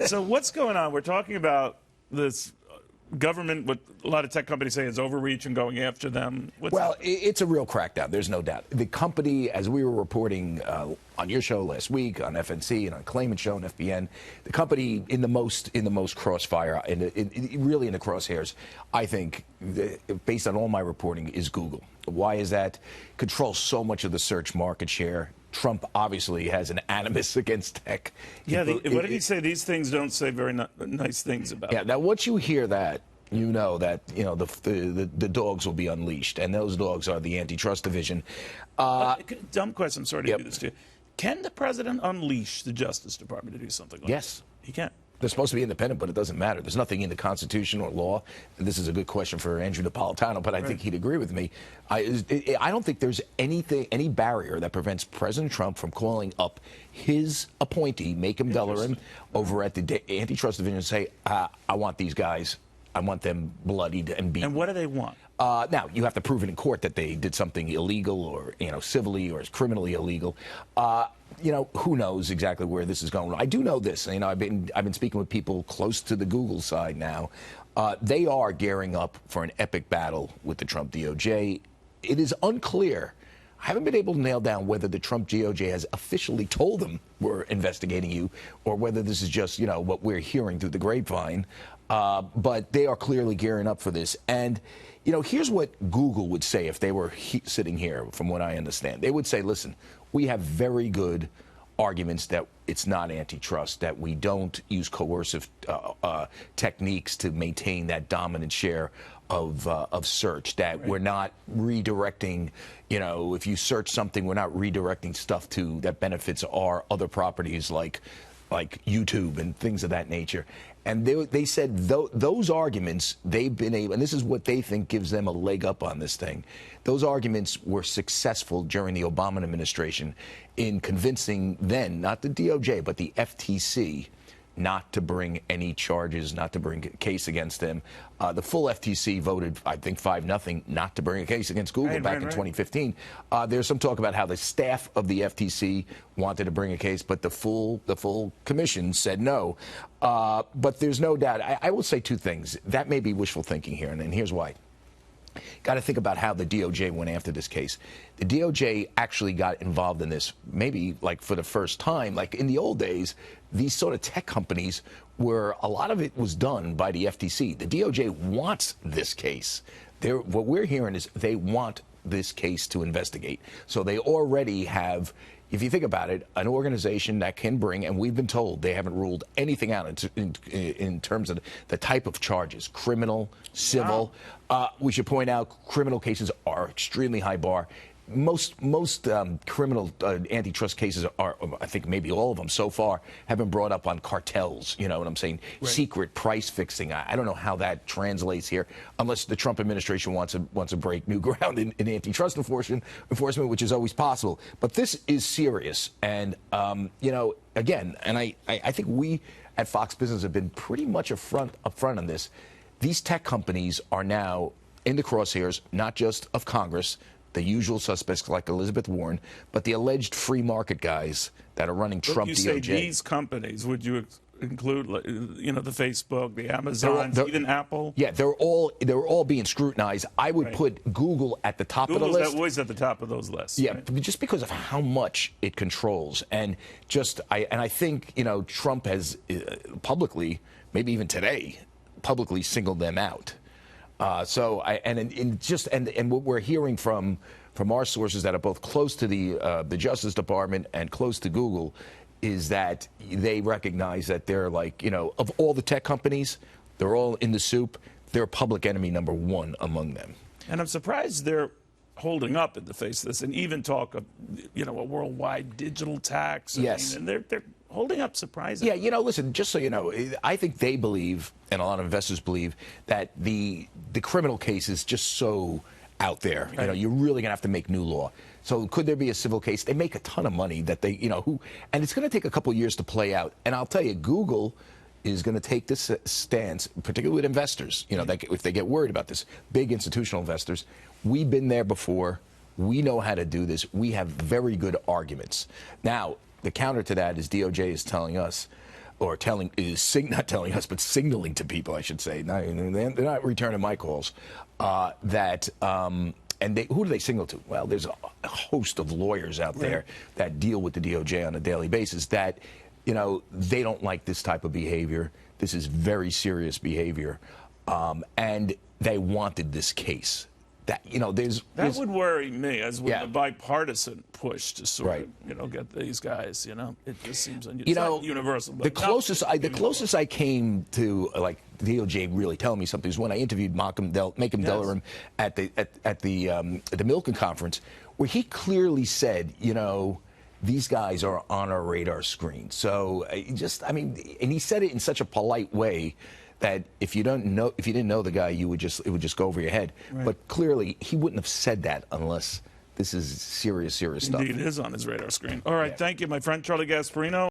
So what's going on? We're talking about this government, what a lot of tech companies say is overreach and going after them. It's a real crackdown. There's no doubt. The company, as we were reporting on your show last week, on FNC and on Claimant Show and FBN, the company in the most crossfire, really in the crosshairs, I think, based on all my reporting, is Google. Why is that? Controls so much of the search market share. Trump obviously has an animus against tech. Yeah, what did he say? These things don't say very nice things about. Yeah. Now, once you hear that, you know that the dogs will be unleashed, and those dogs are the antitrust division. Dumb question. I'm sorry to do this to you. Can the president unleash the Justice Department to do something like Yes. that? He can. They're supposed to be independent, but it doesn't matter. There's nothing in the Constitution or law. And this is a good question for Andrew Napolitano, but I think he'd agree with me. I don't think there's any barrier that prevents President Trump from calling up his appointee, Maycomb Delleran, over at the antitrust division and say, I want these guys. I want them bloodied and beaten. And what do they want? Now, you have to prove it in court that they did something illegal or, civilly or criminally illegal. Who knows exactly where this is going. I do know this. I've been speaking with people close to the Google side now. They are gearing up for an epic battle with the Trump DOJ. It is unclear. I haven't been able to nail down whether the Trump DOJ has officially told them we're investigating you or whether this is just, what we're hearing through the grapevine. But they are clearly gearing up for this. And, here's what Google would say if they were sitting here, from what I understand. They would say, listen, we have very good arguments that it's not antitrust, that we don't use coercive techniques to maintain that dominant share of search, that we're not redirecting, if you search something, we're not redirecting stuff that benefits our other properties like YouTube and things of that nature. And they said those arguments, they've been able, and this is what they think gives them a leg up on this thing, those arguments were successful during the Obama administration in convincing then, not the DOJ, but the FTC, not to bring any charges, not to bring a case against them. The full FTC voted, I think, 5-0 not to bring a case against Google back in 2015. There's some talk about how the staff of the FTC wanted to bring a case, but the full commission said no. But there's no doubt. I will say two things. That may be wishful thinking here, and here's why. Got to think about how the DOJ went after this case. The DOJ actually got involved in this maybe like for the first time. Like in the old days, these sort of tech companies where a lot of it was done by the FTC. The DOJ wants this case. What we're hearing is they want this case to investigate. So they already have, if you think about it, an organization that can bring, and we've been told they haven't ruled anything out in terms of the type of charges, criminal, civil. Wow. We should point out criminal cases are extremely high bar. Most criminal antitrust cases are, I think maybe all of them so far, have been brought up on cartels. You know what I'm saying? Right. Secret price fixing. I don't know how that translates here, unless the Trump administration wants to break new ground in antitrust enforcement, which is always possible. But this is serious, and again, and I think we at Fox Business have been pretty much upfront on this. These tech companies are now in the crosshairs, not just of Congress, the usual suspects like Elizabeth Warren, but the alleged free market guys that are running Trump DOJ. You say these companies, would you include, the Facebook, the Amazon, even Apple? Yeah, they're all being scrutinized. I would put Google at the top of the list. Google's always at the top of those lists. Yeah, right? Just because of how much it controls, and I think Trump has publicly, maybe even today, publicly singled them out. And what we're hearing from our sources that are both close to the Justice Department and close to Google is that they recognize that they're of all the tech companies, they're all in the soup. They're public enemy number one among them. And I'm surprised they're holding up in the face of this, and even talk of a worldwide digital tax. Yes, and they're holding up surprisingly. Yeah, listen, just so you know, I think they believe, and a lot of investors believe, that the criminal case is just so out there. Right. You're really going to have to make new law. So could there be a civil case? They make a ton of money that they, and it's going to take a couple years to play out. And I'll tell you, Google is going to take this stance, particularly with investors, if they get worried about this, big institutional investors. We've been there before. We know how to do this. We have very good arguments. Now, the counter to that is DOJ is telling us or not telling us, but signaling to people, I should say. They're not returning my calls. And who do they signal to? Well, there's a host of lawyers out there that deal with the DOJ on a daily basis that, they don't like this type of behavior. This is very serious behavior. And they wanted this case. That, that would worry me, as with Yeah. the bipartisan push to sort of, get these guys. It just seems it's not universal. But the closest I came to like the DOJ really telling me something was when I interviewed Malcolm Delaram at the Milken conference, where he clearly said, these guys are on our radar screen. So and he said it in such a polite way that if you didn't know the guy, it would just go over your head. Right. But clearly, he wouldn't have said that unless this is serious stuff. Indeed, it is on his radar screen. All right, thank you, my friend Charlie Gasparino.